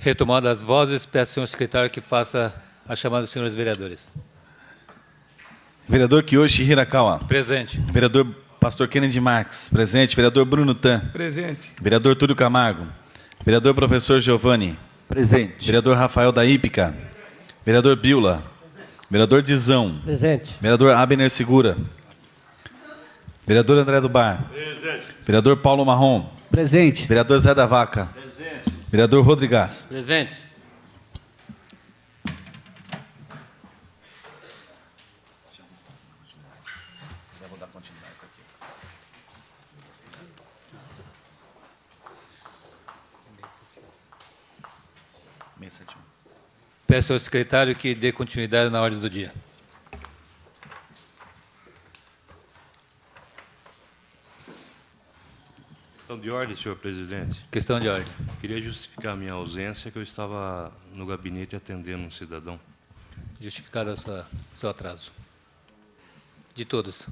Retomando as vozes, peço ao senhor secretário que faça a chamada dos senhores vereadores. Vereador Kiyoshi Hirakawa. Presente. Vereador Pastor Kennedy Marques. Presente. Vereador Bruno Tan. Presente. Vereador Túlio Camargo. Vereador Professor Giovanni. Presente. Vereador Rafael da Ípica. Vereador Biula. Vereador Dizão. Presente. Vereador Abner Segura. Vereador André do Bar. Presente. Vereador Paulo Marrom. Presente. Vereador Zé da Vaca. Presente. Vereador Rodrigues. Presente. Peço ao secretário que dê continuidade na ordem do dia. Questão de ordem, senhor presidente. Questão de ordem. Queria justificar a minha ausência, que eu estava no gabinete atendendo um cidadão. Justificado o seu atraso. De todos.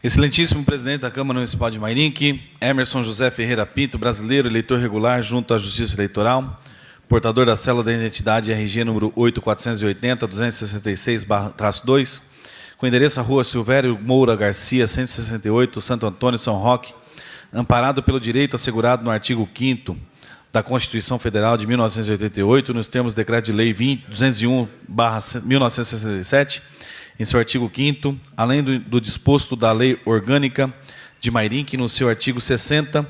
Excelentíssimo presidente da Câmara Municipal de Mairinque, Emerson José Ferreira Pinto, brasileiro, eleitor regular junto à Justiça Eleitoral, portador da cédula da identidade RG número 8480-266-2, com endereço à Rua Silvério Moura Garcia, 168, Santo Antônio, São Roque, amparado pelo direito assegurado no artigo 5º da Constituição Federal de 1988, nos termos do Decreto de Lei 201/1967, em seu artigo 5º, além do disposto da Lei Orgânica de Mairinque, no seu artigo 60,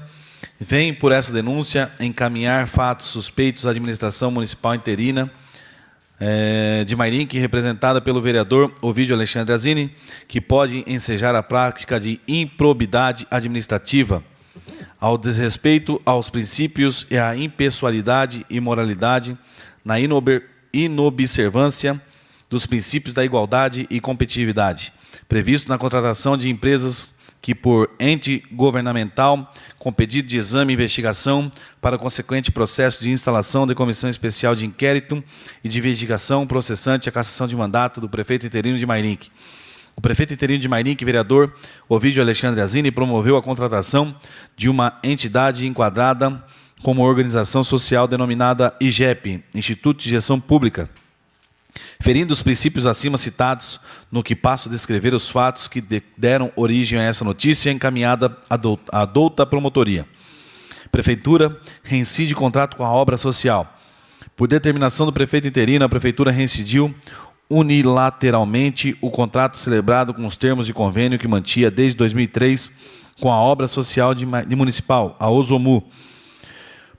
vem, por essa denúncia, encaminhar fatos suspeitos à administração municipal interina de Mairinque, representada pelo vereador Ovídio Alexandre Azini, que pode ensejar a prática de improbidade administrativa, ao desrespeito aos princípios e à impessoalidade e moralidade, na inobservância dos princípios da igualdade e competitividade, previsto na contratação de empresas que, por ente governamental, com pedido de exame e investigação para o consequente processo de instalação de comissão especial de inquérito e de investigação processante a cassação de mandato do prefeito interino de Mairinque. O prefeito interino de Mairinque, vereador Ovídio Alexandre Azini, promoveu a contratação de uma entidade enquadrada como organização social denominada IGEP, Instituto de Gestão Pública, ferindo os princípios acima citados, no que passo a descrever os fatos que deram origem a essa notícia encaminhada à douta promotoria. Prefeitura reincide contrato com a obra social. Por determinação do prefeito interino, a Prefeitura reincidiu unilateralmente o contrato celebrado com os termos de convênio que mantinha desde 2003 com a obra social municipal, a OSOMU,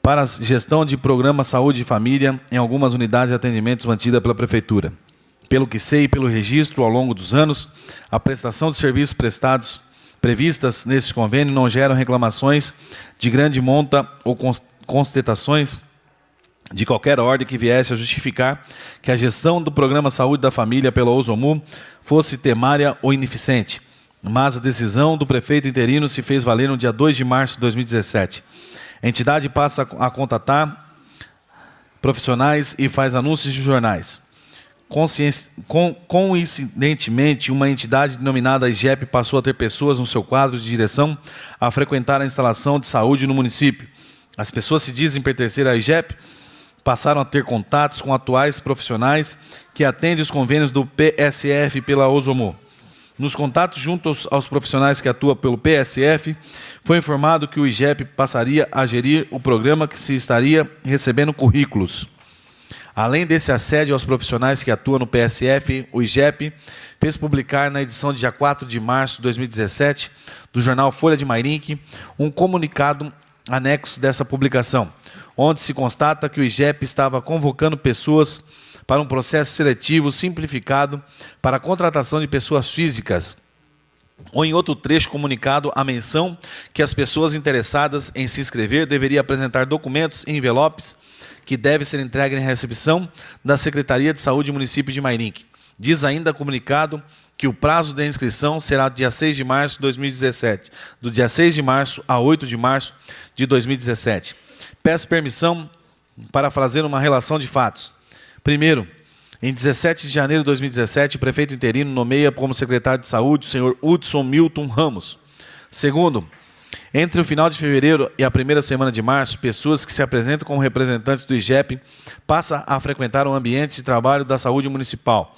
para a gestão de programa Saúde e Família em algumas unidades de atendimentos mantidas pela Prefeitura. Pelo que sei e pelo registro, ao longo dos anos, a prestação de serviços previstas nesse convênio não geram reclamações de grande monta ou constatações de qualquer ordem que viesse a justificar que a gestão do programa Saúde da Família pela OSOMU fosse temária ou ineficiente, mas a decisão do prefeito interino se fez valer no dia 2 de março de 2017. A entidade passa a contatar profissionais e faz anúncios de jornais. Coincidentemente, uma entidade denominada IGEP passou a ter pessoas no seu quadro de direção a frequentar a instalação de saúde no município. As pessoas se dizem pertencer à IGEP, passaram a ter contatos com atuais profissionais que atendem os convênios do PSF pela OSOMU. Nos contatos junto aos profissionais que atuam pelo PSF, foi informado que o IGEP passaria a gerir o programa que se estaria recebendo currículos. Além desse assédio aos profissionais que atuam no PSF, o IGEP fez publicar na edição de dia 4 de março de 2017 do jornal Folha de Mairinque um comunicado anexo dessa publicação, onde se constata que o IGEP estava convocando pessoas para um processo seletivo simplificado para a contratação de pessoas físicas, ou em outro trecho comunicado a menção que as pessoas interessadas em se inscrever deveriam apresentar documentos em envelopes que devem ser entregues em recepção da Secretaria de Saúde do município de Mairinque. Diz ainda comunicado que o prazo da inscrição será dia 6 de março de 2017, do dia 6 de março a 8 de março de 2017. Peço permissão para fazer uma relação de fatos. Primeiro, em 17 de janeiro de 2017, o prefeito interino nomeia como secretário de saúde o senhor Hudson Milton Ramos. Segundo, entre o final de fevereiro e a primeira semana de março, pessoas que se apresentam como representantes do IGEP passam a frequentar o ambiente de trabalho da saúde municipal.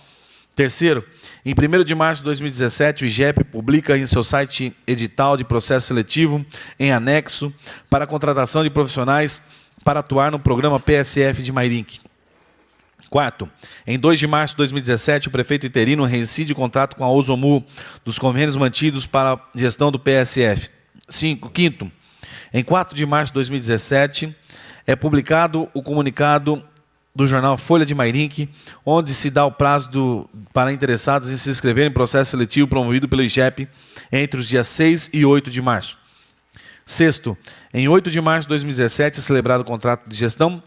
Terceiro, em 1º de março de 2017, o IGEP publica em seu site edital de processo seletivo, em anexo, para a contratação de profissionais para atuar no programa PSF de Mairinque. Quarto, em 2 de março de 2017, o prefeito interino reincide o contrato com a Osomu dos convênios mantidos para a gestão do PSF. Quinto, em 4 de março de 2017, é publicado o comunicado do jornal Folha de Mairinque, onde se dá o prazo para interessados em se inscreverem em processo seletivo promovido pelo IGEP entre os dias 6 e 8 de março. Sexto, em 8 de março de 2017, é celebrado o contrato de gestão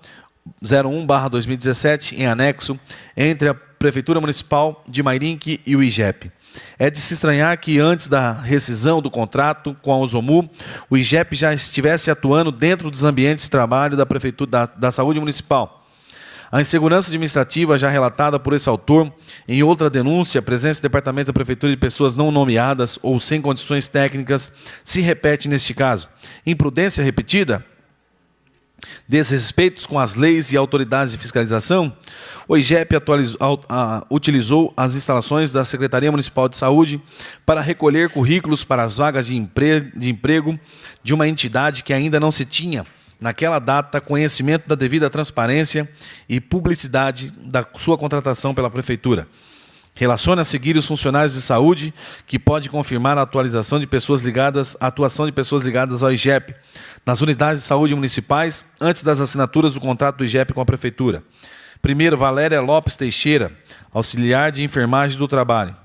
01/2017, em anexo, entre a Prefeitura Municipal de Mairinque e o IGEP. É de se estranhar que, antes da rescisão do contrato com a Osomu, o IGEP já estivesse atuando dentro dos ambientes de trabalho da Prefeitura da Saúde Municipal. A insegurança administrativa já relatada por esse autor em outra denúncia, a presença do Departamento da Prefeitura de pessoas não nomeadas ou sem condições técnicas, se repete neste caso. Imprudência repetida? Desrespeitos com as leis e autoridades de fiscalização? O IGEP utilizou as instalações da Secretaria Municipal de Saúde para recolher currículos para as vagas de emprego de uma entidade que ainda não se tinha, naquela data, conhecimento da devida transparência e publicidade da sua contratação pela Prefeitura. Relaciona a seguir os funcionários de saúde, que pode confirmar a atuação de pessoas ligadas ao IGEP nas unidades de saúde municipais antes das assinaturas do contrato do IGEP com a Prefeitura. Primeiro, Valéria Lopes Teixeira, auxiliar de enfermagem do trabalho.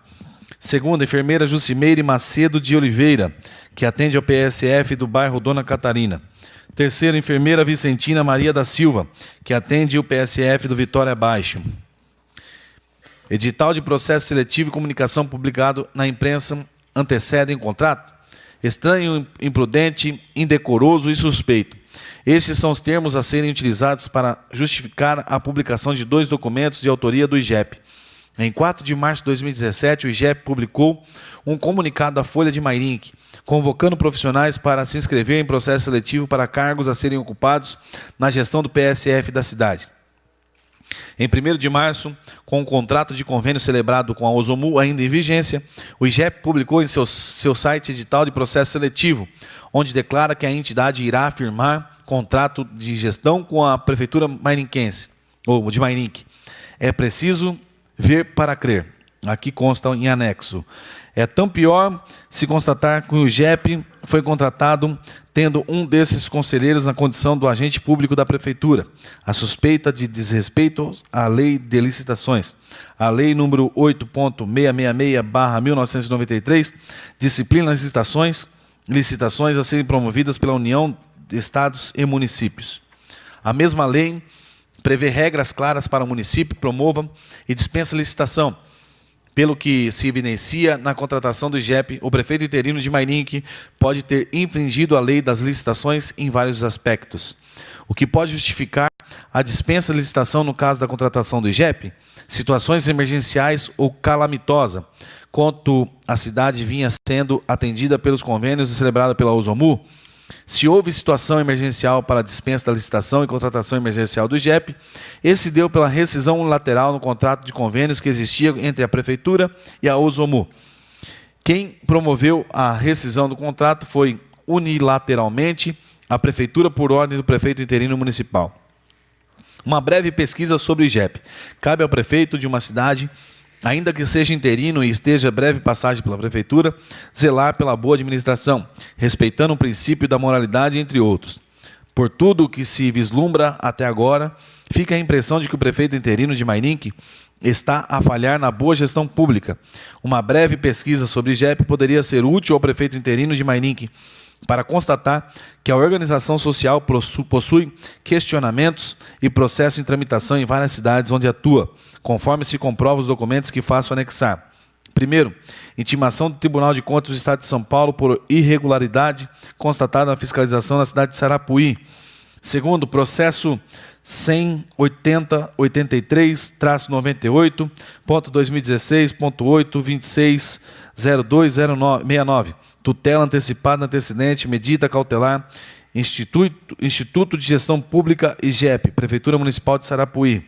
Segundo, enfermeira Jucimeire Macedo de Oliveira, que atende ao PSF do bairro Dona Catarina. Terceiro, enfermeira Vicentina Maria da Silva, que atende o PSF do Vitória Baixo. Edital de processo seletivo e comunicação publicado na imprensa antecedem o contrato? Estranho, imprudente, indecoroso e suspeito. Estes são os termos a serem utilizados para justificar a publicação de 2 documentos de autoria do IGEP. Em 4 de março de 2017, o IGEP publicou um comunicado à Folha de Mairinque, convocando profissionais para se inscrever em processo seletivo para cargos a serem ocupados na gestão do PSF da cidade. Em 1º de março, com o contrato de convênio celebrado com a Osomu ainda em vigência, o IGEP publicou em seu site edital de processo seletivo, onde declara que a entidade irá firmar contrato de gestão com a Prefeitura Mairinquense, ou de Mairinque. É preciso ver para crer. Aqui consta em anexo. É tão pior se constatar que o IGEP foi contratado tendo um desses conselheiros na condição do agente público da Prefeitura, a suspeita de desrespeito à Lei de Licitações. A Lei número 8.666/1993 disciplina as licitações a serem promovidas pela União de Estados e Municípios. A mesma lei prevê regras claras para o município, promova e dispensa licitação. Pelo que se evidencia na contratação do IGEP, o prefeito interino de Mairinque pode ter infringido a lei das licitações em vários aspectos. O que pode justificar a dispensa de licitação no caso da contratação do IGEP? Situações emergenciais ou calamitosa, quanto a cidade vinha sendo atendida pelos convênios e celebrada pela Osomu. Se houve situação emergencial para a dispensa da licitação e contratação emergencial do IGEP, esse deu pela rescisão unilateral no contrato de convênios que existia entre a Prefeitura e a Osomu. Quem promoveu a rescisão do contrato foi unilateralmente a Prefeitura por ordem do prefeito interino municipal. Uma breve pesquisa sobre o IGEP. Cabe ao prefeito de uma cidade, ainda que seja interino e esteja breve passagem pela Prefeitura, zelar pela boa administração, respeitando o princípio da moralidade, entre outros. Por tudo o que se vislumbra até agora, fica a impressão de que o prefeito interino de Mairinque está a falhar na boa gestão pública. Uma breve pesquisa sobre o IGEP poderia ser útil ao prefeito interino de Mairinque para constatar que a organização social possui questionamentos e processo em tramitação em várias cidades onde atua, conforme se comprova os documentos que faço anexar. Primeiro, intimação do Tribunal de Contas do Estado de São Paulo por irregularidade constatada na fiscalização na cidade de Sarapuí. Segundo, processo 18083-98.2016.826 020969, tutela antecipada antecedente, medida cautelar, Instituto de Gestão Pública, IGEP, Prefeitura Municipal de Sarapuí.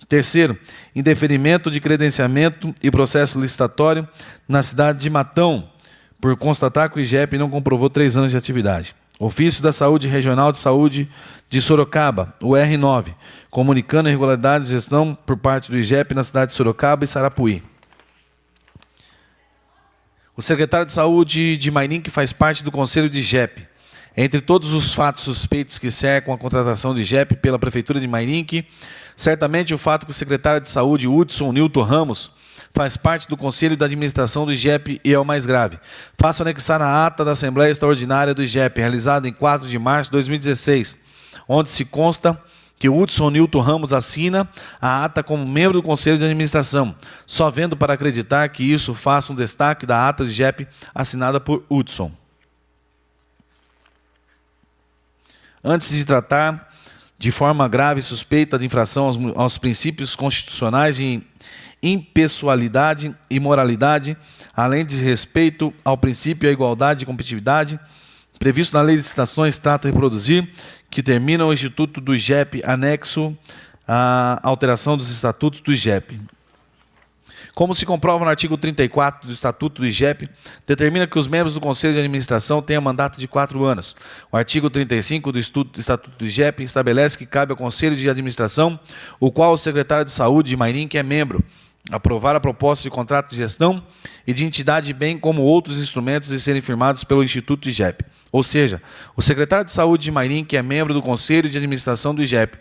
Terceiro, indeferimento de credenciamento e processo licitatório na cidade de Matão, por constatar que o IGEP não comprovou 3 anos de atividade. Ofício da Saúde Regional de Saúde de Sorocaba, o R9, comunicando irregularidades de gestão por parte do IGEP na cidade de Sorocaba e Sarapuí. O secretário de Saúde de Mairink faz parte do Conselho de IGEP. Entre todos os fatos suspeitos que cercam a contratação do IGEP pela Prefeitura de Mairink, certamente o fato que o secretário de Saúde, Hudson Nilton Ramos, faz parte do Conselho da Administração do IGEP e é o mais grave. Faço anexar a ata da Assembleia Extraordinária do IGEP, realizada em 4 de março de 2016, onde se consta que o Hudson Nilton Ramos assina a ata como membro do Conselho de Administração, só vendo para acreditar que isso faça um destaque da ata do IGEP assinada por Hudson. Antes de tratar de forma grave e suspeita de infração aos princípios constitucionais de impessoalidade e moralidade, além de respeito ao princípio da igualdade e competitividade, previsto na Lei de Licitações, trata de reproduzir, que termina o Instituto do IGEP, anexo à alteração dos estatutos do IGEP. Como se comprova no artigo 34 do Estatuto do IGEP, determina que os membros do Conselho de Administração tenham mandato de 4 anos. O artigo 35 do Estatuto do IGEP estabelece que cabe ao Conselho de Administração, o qual o secretário de Saúde de Mairink é membro, aprovar a proposta de contrato de gestão e de entidade, bem como outros instrumentos a serem firmados pelo Instituto do IGEP. Ou seja, o secretário de Saúde de Mairink é membro do Conselho de Administração do IGEP.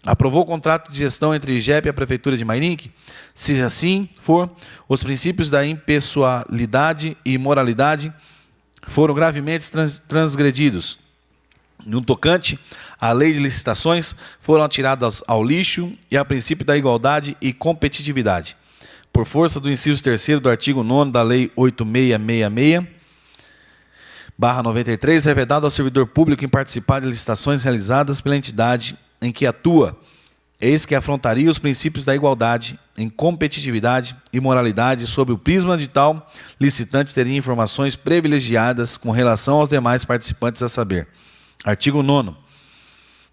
Aprovou o contrato de gestão entre o IGEP e a Prefeitura de Mairink? Se assim for, os princípios da impessoalidade e moralidade foram gravemente transgredidos. No tocante à lei de licitações, foram atiradas ao lixo e ao princípio da igualdade e competitividade. Por força do inciso 3º do artigo 9º da Lei 8666/93, é vedado ao servidor público em participar de licitações realizadas pela entidade em que atua, eis que afrontaria os princípios da igualdade, em competitividade e moralidade, sob o prisma de tal licitante teria informações privilegiadas com relação aos demais participantes, a saber. Artigo 9º.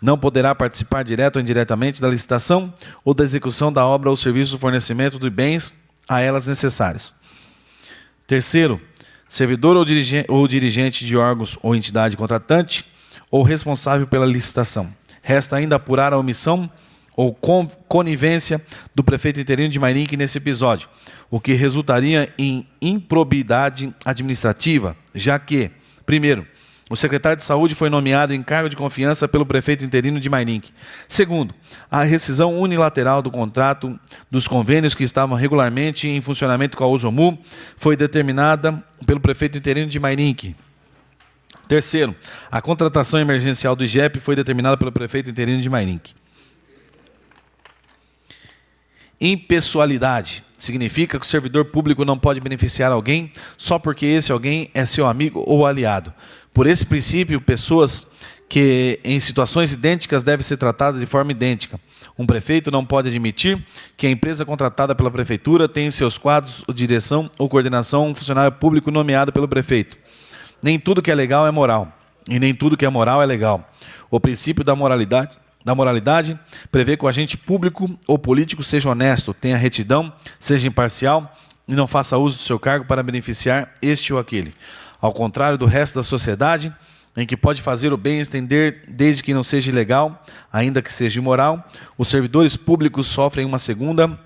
Não poderá participar direto ou indiretamente da licitação ou da execução da obra ou serviço do fornecimento de bens a elas necessários. Terceiro, servidor ou dirigente de órgãos ou entidade contratante ou responsável pela licitação. Resta ainda apurar a omissão ou conivência do prefeito interino de Mairink nesse episódio, o que resultaria em improbidade administrativa, já que, primeiro, o secretário de Saúde foi nomeado em cargo de confiança pelo prefeito interino de Mairink. Segundo, a rescisão unilateral do contrato dos convênios que estavam regularmente em funcionamento com a Usomu foi determinada pelo prefeito interino de Mairink. Terceiro, a contratação emergencial do IGEP foi determinada pelo prefeito interino de Mairink. Impessoalidade significa que o servidor público não pode beneficiar alguém só porque esse alguém é seu amigo ou aliado. Por esse princípio, pessoas que em situações idênticas devem ser tratadas de forma idêntica. Um prefeito não pode admitir que a empresa contratada pela prefeitura tenha em seus quadros direção ou coordenação um funcionário público nomeado pelo prefeito. Nem tudo que é legal é moral, e nem tudo que é moral é legal. O princípio da moralidade prevê que o agente público ou político seja honesto, tenha retidão, seja imparcial e não faça uso do seu cargo para beneficiar este ou aquele. Ao contrário do resto da sociedade, em que pode fazer o bem e estender desde que não seja ilegal, ainda que seja imoral, os servidores públicos sofrem uma segunda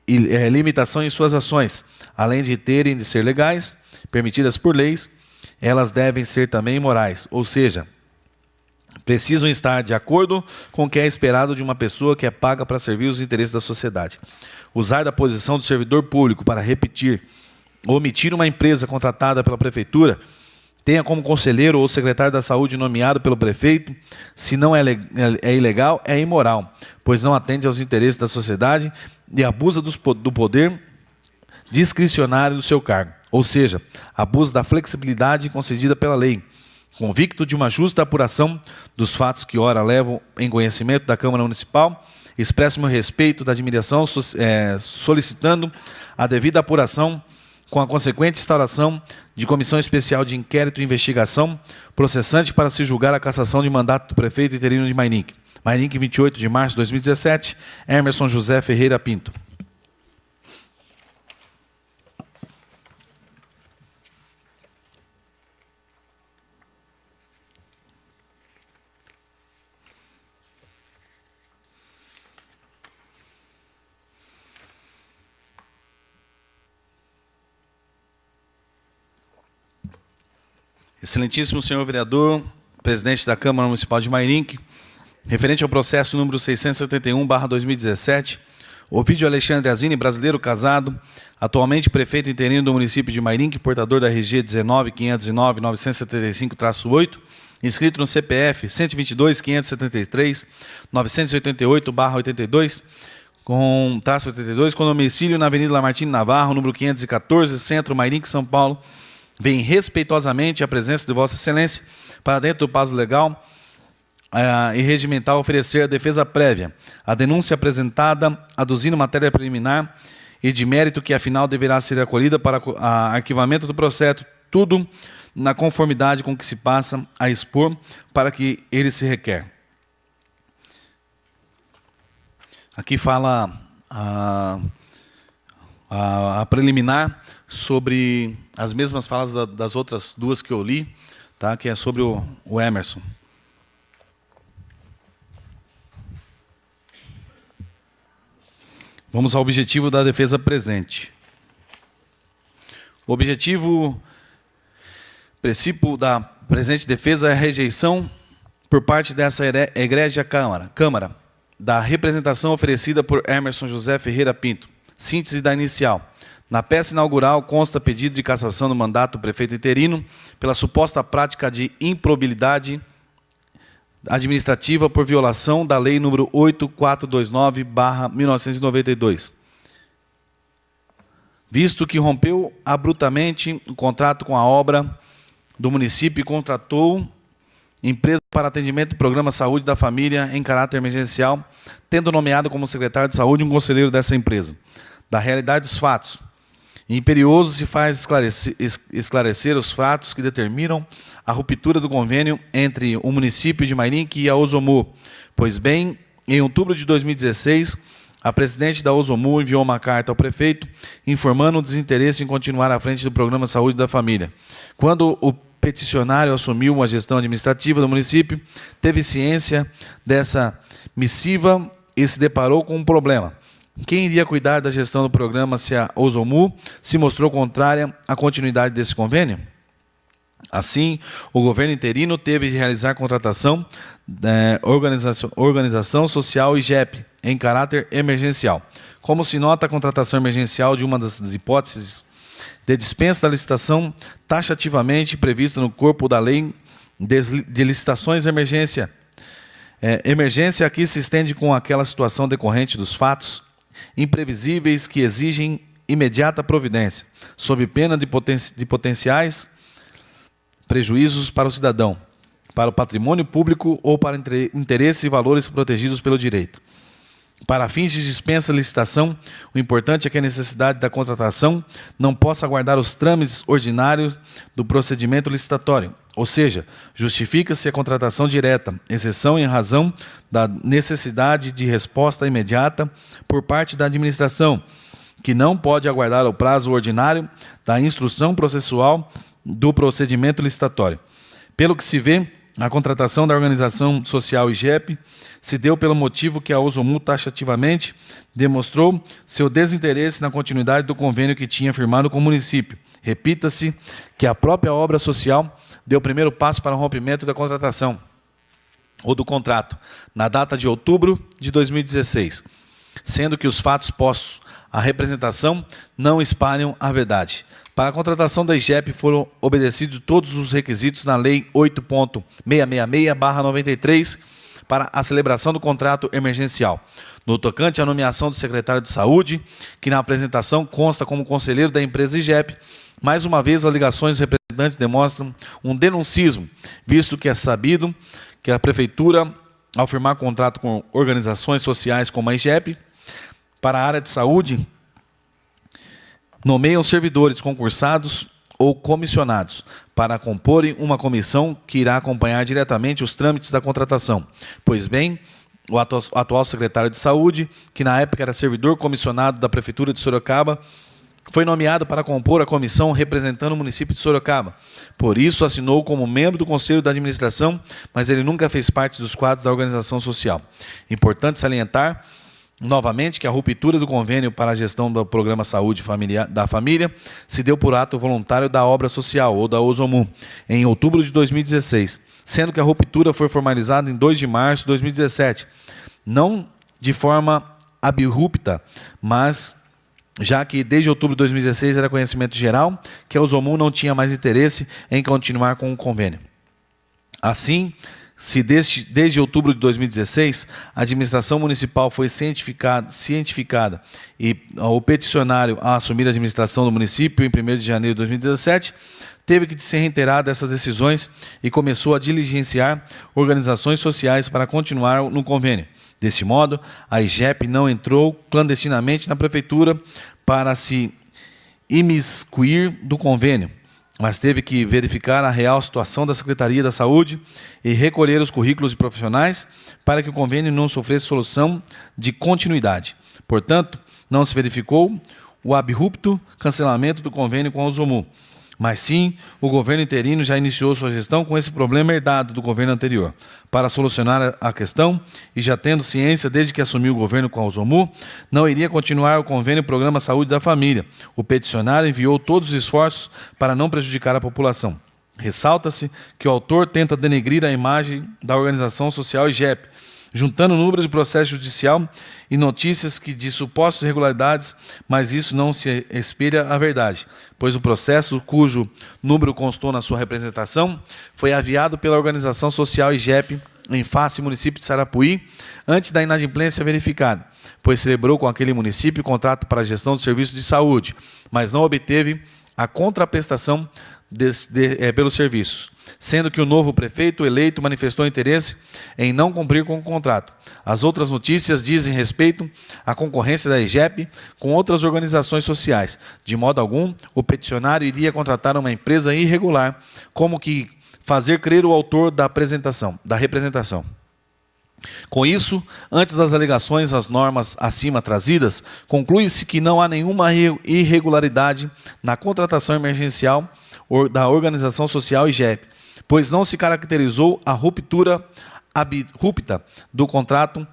limitação em suas ações. Além de terem de ser legais, permitidas por leis, elas devem ser também morais, ou seja, precisam estar de acordo com o que é esperado de uma pessoa que é paga para servir os interesses da sociedade. Usar da posição do servidor público para omitir uma empresa contratada pela prefeitura, tenha como conselheiro ou secretário da saúde nomeado pelo prefeito, se não é ilegal, é imoral, pois não atende aos interesses da sociedade e abusa do poder discricionário do seu cargo, ou seja, abusa da flexibilidade concedida pela lei. Convicto de uma justa apuração dos fatos que ora levam em conhecimento da Câmara Municipal, expresso meu respeito da admiração, solicitando a devida apuração com a consequente instauração de comissão especial de inquérito e investigação processante para se julgar a cassação de mandato do prefeito interino de Mairinque. Mairinque, 28 de março de 2017, Emerson José Ferreira Pinto. Excelentíssimo senhor vereador, presidente da Câmara Municipal de Mairinque, referente ao processo número 671/2017, Ovidio Alexandre Azini, brasileiro casado, atualmente prefeito interino do município de Mairinque, portador da RG 19.509.975-8, inscrito no CPF 122.573.988/82, com traço 82, com domicílio na Avenida Lamartine Navarro, número 514, Centro, Mairinque, São Paulo, vem respeitosamente a presença de Vossa Excelência para dentro do prazo legal e regimental oferecer a defesa prévia, a denúncia apresentada, aduzindo matéria preliminar e de mérito que, afinal, deverá ser acolhida para arquivamento do processo, tudo na conformidade com o que se passa a expor para que ele se requer. Aqui fala a preliminar sobre as mesmas falas das outras duas que eu li, tá? Que é sobre o Emerson. Vamos ao objetivo da defesa presente. O objetivo princípio da presente defesa é a rejeição por parte dessa egrégia Câmara da representação oferecida por Emerson José Ferreira Pinto. Síntese da inicial. Na peça inaugural consta pedido de cassação do mandato do prefeito interino pela suposta prática de improbidade administrativa por violação da lei número 8429/1992. Visto que rompeu abruptamente o contrato com a obra do município e contratou empresa para atendimento do programa Saúde da Família em caráter emergencial, tendo nomeado como secretário de saúde um conselheiro dessa empresa. Da realidade dos fatos. Imperioso se faz esclarecer os fatos que determinam a ruptura do convênio entre o município de Mairinque e a Osomu. Pois bem, em outubro de 2016, a presidente da Osomu enviou uma carta ao prefeito informando o desinteresse em continuar à frente do programa Saúde da Família. Quando o peticionário assumiu a gestão administrativa do município, teve ciência dessa missiva e se deparou com um problema. Quem iria cuidar da gestão do programa se a Osomu se mostrou contrária à continuidade desse convênio? Assim, o governo interino teve de realizar contratação organização social IGEP, em caráter emergencial. Como se nota, a contratação emergencial de uma das hipóteses de dispensa da licitação taxativamente prevista no corpo da lei de licitações emergência. Emergência aqui se estende com aquela situação decorrente dos fatos imprevisíveis que exigem imediata providência, sob pena de potenciais prejuízos para o cidadão, para o patrimônio público ou para interesses e valores protegidos pelo direito. Para fins de dispensa e licitação, o importante é que a necessidade da contratação não possa aguardar os trâmites ordinários do procedimento licitatório, ou seja, justifica-se a contratação direta, exceção em razão da necessidade de resposta imediata por parte da administração, que não pode aguardar o prazo ordinário da instrução processual do procedimento licitatório. Pelo que se vê, a contratação da organização social IGEP se deu pelo motivo que a Osomu taxativamente demonstrou seu desinteresse na continuidade do convênio que tinha firmado com o município. Repita-se que a própria obra social deu o primeiro passo para o rompimento da contratação, ou do contrato, na data de outubro de 2016, sendo que os fatos postos à representação não espalham a verdade. Para a contratação da IGEP foram obedecidos todos os requisitos na Lei 8.666/93 para a celebração do contrato emergencial. No tocante à nomeação do secretário de Saúde, que na apresentação consta como conselheiro da empresa IGEP, mais uma vez as ligações dos representantes demonstram um denuncismo, visto que é sabido que a Prefeitura, ao firmar contrato com organizações sociais como a IGEP, para a área de saúde, nomeiam servidores concursados ou comissionados para comporem uma comissão que irá acompanhar diretamente os trâmites da contratação. Pois bem, o atual secretário de Saúde, que na época era servidor comissionado da Prefeitura de Sorocaba, foi nomeado para compor a comissão representando o município de Sorocaba. Por isso, assinou como membro do Conselho da Administração, mas ele nunca fez parte dos quadros da organização social. Importante salientar, novamente, que a ruptura do convênio para a gestão do Programa Saúde da Família se deu por ato voluntário da obra social, ou da OSOMU, em outubro de 2016, sendo que a ruptura foi formalizada em 2 de março de 2017, não de forma abrupta, mas já que desde outubro de 2016 era conhecimento geral que a OSOMU não tinha mais interesse em continuar com o convênio. Assim, se desde outubro de 2016 a administração municipal foi cientificada e o peticionário a assumir a administração do município em 1º de janeiro de 2017, teve que ser reiterada essas decisões e começou a diligenciar organizações sociais para continuar no convênio. Desse modo, a IGEP não entrou clandestinamente na prefeitura para se imiscuir do convênio, mas teve que verificar a real situação da Secretaria da Saúde e recolher os currículos de profissionais para que o convênio não sofresse solução de continuidade. Portanto, não se verificou o abrupto cancelamento do convênio com a OSOMU, mas sim, o governo interino já iniciou sua gestão com esse problema herdado do governo anterior. Para solucionar a questão, e já tendo ciência desde que assumiu o governo com a OSOMU, não iria continuar o convênio Programa Saúde da Família. O peticionário enviou todos os esforços para não prejudicar a população. Ressalta-se que o autor tenta denegrir a imagem da organização social IGEP, juntando números de processo judicial e notícias de supostas irregularidades, mas isso não se espelha à verdade, pois o processo, cujo número constou na sua representação, foi aviado pela organização social IGEP em face ao município de Sarapuí, antes da inadimplência verificada, pois celebrou com aquele município contrato para a gestão de serviços de saúde, mas não obteve a contraprestação pelos serviços, sendo que o novo prefeito eleito manifestou interesse em não cumprir com o contrato. As outras notícias dizem respeito à concorrência da IGEP com outras organizações sociais. De modo algum, o peticionário iria contratar uma empresa irregular, como que fazer crer o autor da representação. Com isso, antes das alegações às normas acima trazidas, conclui-se que não há nenhuma irregularidade na contratação emergencial da organização social IGEP, pois não se caracterizou a ruptura abrupta do contrato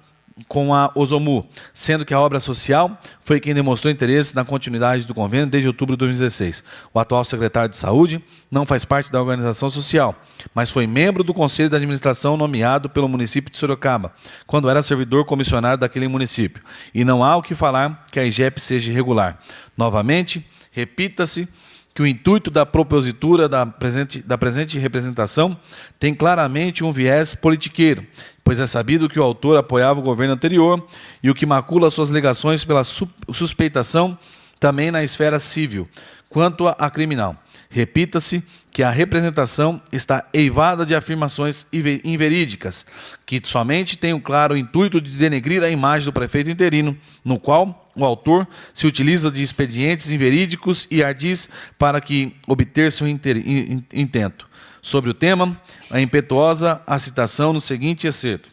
com a OSOMU, sendo que a obra social foi quem demonstrou interesse na continuidade do convênio desde outubro de 2016. O atual secretário de Saúde não faz parte da organização social, mas foi membro do Conselho de Administração nomeado pelo município de Sorocaba, quando era servidor comissionário daquele município. E não há o que falar que a IGEP seja irregular. Novamente, repita-se que o intuito da propositura da presente representação tem claramente um viés politiqueiro, pois é sabido que o autor apoiava o governo anterior e o que macula suas alegações pela suspeitação também na esfera civil, quanto à criminal. Repita-se que a representação está eivada de afirmações inverídicas, que somente tem o claro intuito de denegrir a imagem do prefeito interino, no qual o autor se utiliza de expedientes inverídicos e ardis para obter seu intento. Sobre o tema, é impetuosa a citação no seguinte excerto.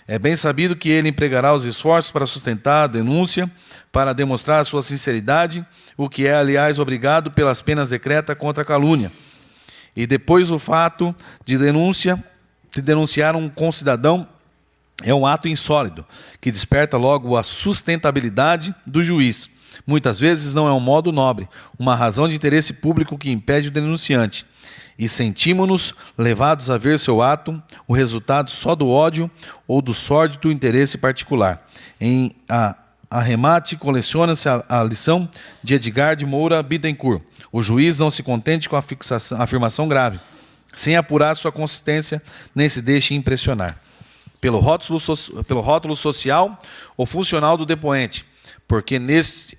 É bem sabido que ele empregará os esforços para sustentar a denúncia, para demonstrar a sua sinceridade, o que é, aliás, obrigado pelas penas decretadas contra a calúnia. E depois o fato de denunciar um concidadão é um ato insólido, que desperta logo a sustentabilidade do juiz. Muitas vezes não é um modo nobre, uma razão de interesse público que impede o denunciante. E sentimos-nos levados a ver seu ato, o resultado só do ódio ou do sórdido interesse particular. Em arremate, coleciona-se a lição de Edgar de Moura Bittencourt. O juiz não se contente com a afirmação grave, sem apurar sua consistência, nem se deixe impressionar pelo rótulo social ou funcional do depoente, porque neste,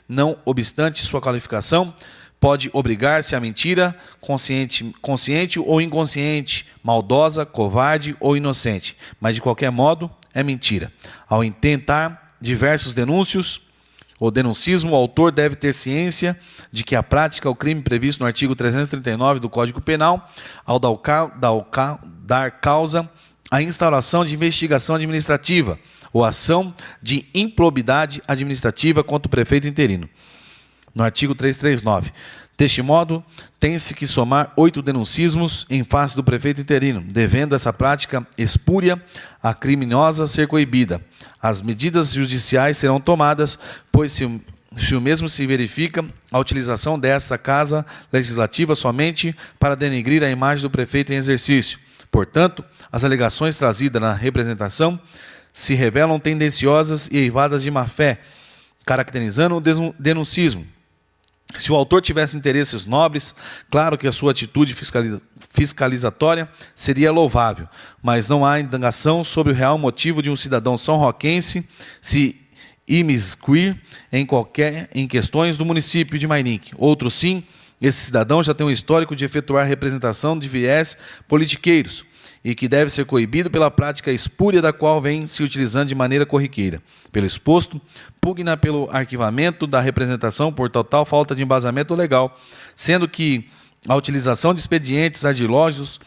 não obstante sua qualificação, pode obrigar-se à mentira, consciente ou inconsciente, maldosa, covarde ou inocente, mas de qualquer modo é mentira. Ao intentar diversos denúncios, ou denuncismo, o autor deve ter ciência de que a prática, o crime previsto no artigo 339 do Código Penal, ao dar causa à instauração de investigação administrativa ou ação de improbidade administrativa contra o prefeito interino, no artigo 339. Deste modo, tem-se que somar 8 denuncismos em face do prefeito interino, devendo essa prática espúria a criminosa ser coibida. As medidas judiciais serão tomadas, pois se o mesmo se verifica a utilização dessa casa legislativa somente para denegrir a imagem do prefeito em exercício. Portanto, as alegações trazidas na representação se revelam tendenciosas e eivadas de má-fé, caracterizando o denuncismo. Se o autor tivesse interesses nobres, claro que a sua atitude fiscalizatória seria louvável, mas não há indagação sobre o real motivo de um cidadão são-roquense se imiscuir em questões do município de Mairinque. Outro sim, esse cidadão já tem um histórico de efetuar representação de viés politiqueiros e que deve ser coibido pela prática espúria da qual vem se utilizando de maneira corriqueira. Pelo exposto, pugna pelo arquivamento da representação por total falta de embasamento legal, sendo que a utilização de expedientes ardilosos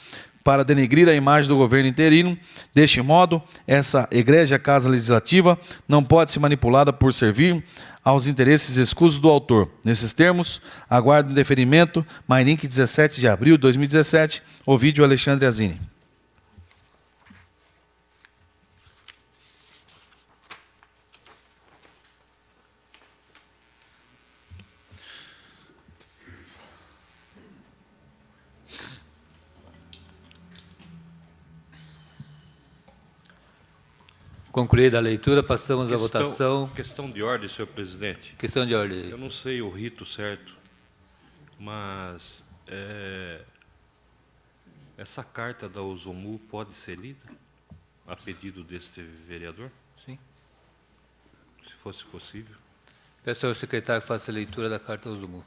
para denegrir a imagem do governo interino. Deste modo, essa egrégia Casa Legislativa não pode ser manipulada por servir aos interesses escusos do autor. Nesses termos, aguardo indeferimento, Mairinque, 17 de abril de 2017, Ovídio Alexandre Azini. Concluída a leitura, passamos à votação. Questão de ordem, senhor presidente. Questão de ordem. Eu não sei o rito certo, mas essa carta da Usomu pode ser lida a pedido deste vereador? Sim. Se fosse possível. Peço ao secretário que faça a leitura da carta aos Usomu.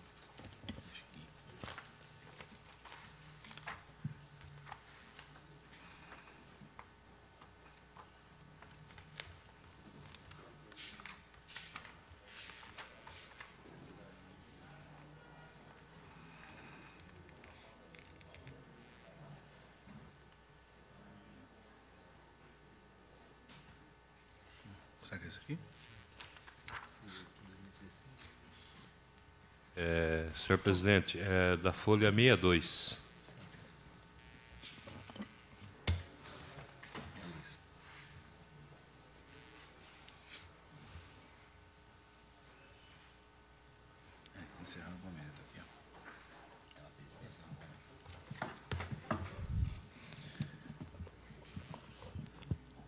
Será que é esse aqui? Senhor presidente, é da folha 62. Encerrar o momento aqui, ó.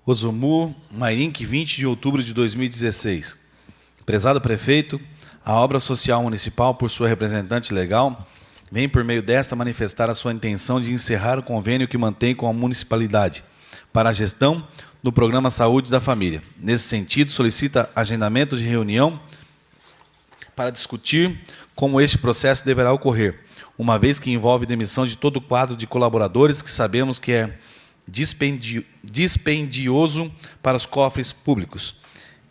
Usomu, Mairinque, 20 de outubro de 2016. Prezado prefeito, a obra social municipal, por sua representante legal, vem por meio desta manifestar a sua intenção de encerrar o convênio que mantém com a municipalidade para a gestão do Programa Saúde da Família. Nesse sentido, solicita agendamento de reunião para discutir como este processo deverá ocorrer, uma vez que envolve demissão de todo o quadro de colaboradores que sabemos que é dispendioso para os cofres públicos.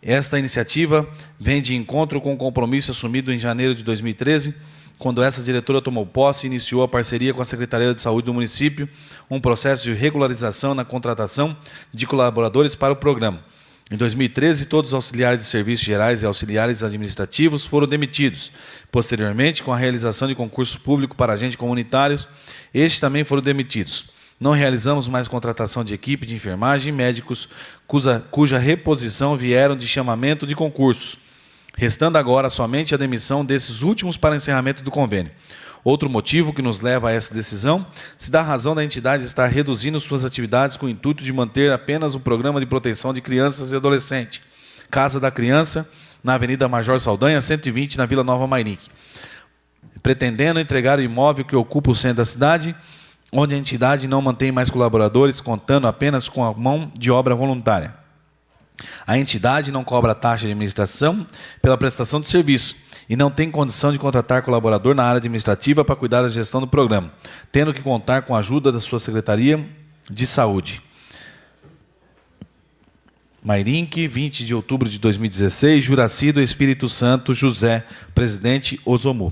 Esta iniciativa vem de encontro com o compromisso assumido em janeiro de 2013, quando essa diretora tomou posse e iniciou a parceria com a Secretaria de Saúde do município, um processo de regularização na contratação de colaboradores para o programa. Em 2013, todos os auxiliares de serviços gerais e auxiliares administrativos foram demitidos. Posteriormente, com a realização de concurso público para agentes comunitários, estes também foram demitidos. Não realizamos mais contratação de equipe de enfermagem e médicos cuja reposição vieram de chamamento de concursos, restando agora somente a demissão desses últimos para encerramento do convênio. Outro motivo que nos leva a essa decisão se dá a razão da entidade estar reduzindo suas atividades com o intuito de manter apenas o programa de proteção de crianças e adolescentes, Casa da Criança, na Avenida Major Saldanha, 120, na Vila Nova Mairinque, pretendendo entregar o imóvel que ocupa o centro da cidade, onde a entidade não mantém mais colaboradores, contando apenas com a mão de obra voluntária. A entidade não cobra taxa de administração pela prestação de serviço e não tem condição de contratar colaborador na área administrativa para cuidar da gestão do programa, tendo que contar com a ajuda da sua Secretaria de Saúde. Mairink, 20 de outubro de 2016, Juraci do Espírito Santo José, presidente Ozomu.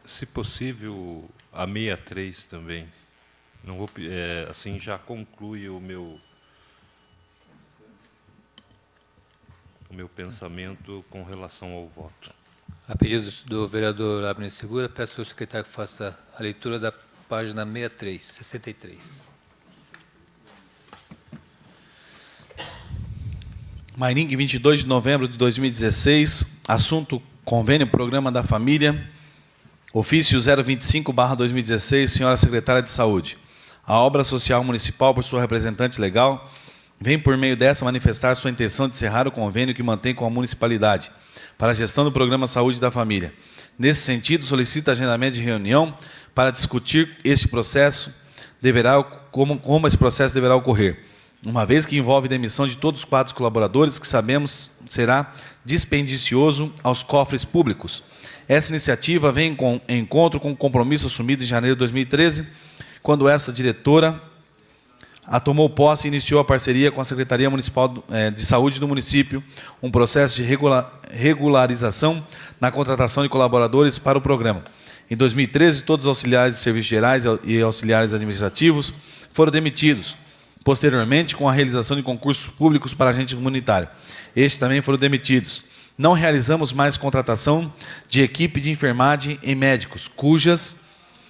Se possível, a 63 também. Não vou, assim já conclui o meu pensamento com relação ao voto. A pedido do vereador Abner Segura, peço ao secretário que faça a leitura da página 63. Mairink, 22 de novembro de 2016, assunto convênio Programa da Família, ofício 025/2016, senhora secretária de Saúde. A obra social municipal, por sua representante legal, vem por meio dessa manifestar sua intenção de encerrar o convênio que mantém com a municipalidade para a gestão do Programa Saúde da Família. Nesse sentido, solicita agendamento de reunião para discutir este processo, como esse processo deverá ocorrer, uma vez que envolve demissão de todos os 4 colaboradores, que sabemos será dispendicioso aos cofres públicos. Essa iniciativa vem em encontro com o compromisso assumido em janeiro de 2013, quando essa diretora tomou posse e iniciou a parceria com a Secretaria Municipal de Saúde do município, um processo de regularização na contratação de colaboradores para o programa. Em 2013, todos os auxiliares de serviços gerais e auxiliares administrativos foram demitidos. Posteriormente, com a realização de concursos públicos para agente comunitário, estes também foram demitidos. Não realizamos mais contratação de equipe de enfermagem e médicos, cujas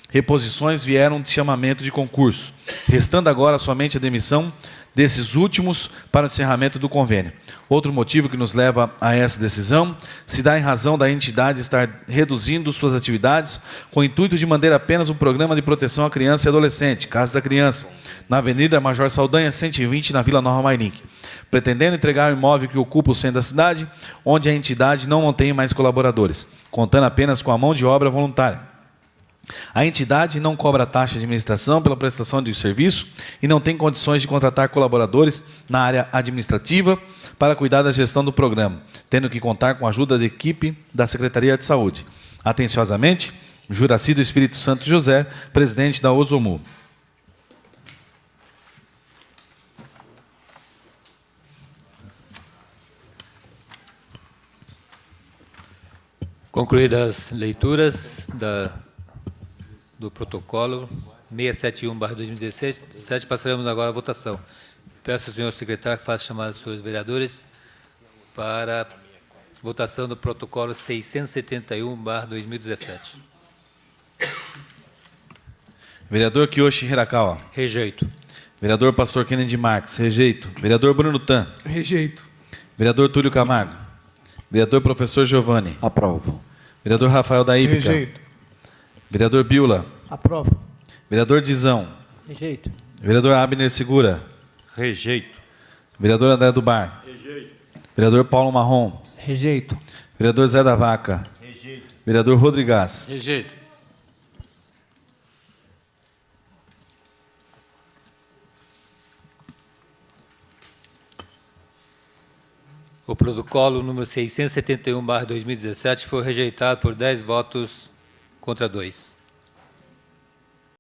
reposições vieram de chamamento de concurso, restando agora somente a demissão desses últimos para o encerramento do convênio. Outro motivo que nos leva a essa decisão se dá em razão da entidade estar reduzindo suas atividades com o intuito de manter apenas um programa de proteção à criança e adolescente, Casa da Criança, na Avenida Major Saldanha, 120, na Vila Nova Mairink, pretendendo entregar o imóvel que ocupa o centro da cidade, onde a entidade não mantém mais colaboradores, contando apenas com a mão de obra voluntária. A entidade não cobra taxa de administração pela prestação de serviço e não tem condições de contratar colaboradores na área administrativa para cuidar da gestão do programa, tendo que contar com a ajuda da equipe da Secretaria de Saúde. Atenciosamente, Juraci do Espírito Santo José, presidente da Ozomu. Concluídas as leituras do protocolo 671/2017, passaremos agora à votação. Peço ao senhor secretário que faça chamar os senhores vereadores para votação do protocolo 671/2017. Vereador Kiyoshi Hirakawa. Rejeito. Vereador Pastor Kennedy Marques. Rejeito. Vereador Bruno Tan. Rejeito. Vereador Túlio Camargo. Vereador Professor Giovanni. Aprovo. Vereador Rafael da Ípica. Rejeito. Vereador Biula. Aprovo. Vereador Dizão. Rejeito. Vereador Abner Segura. Rejeito. Vereador André do Bar. Rejeito. Vereador Paulo Marrom. Rejeito. Vereador Zé da Vaca. Rejeito. Vereador Rodrigues. Rejeito. O protocolo número 671/2017 foi rejeitado por 10 votos contra 2.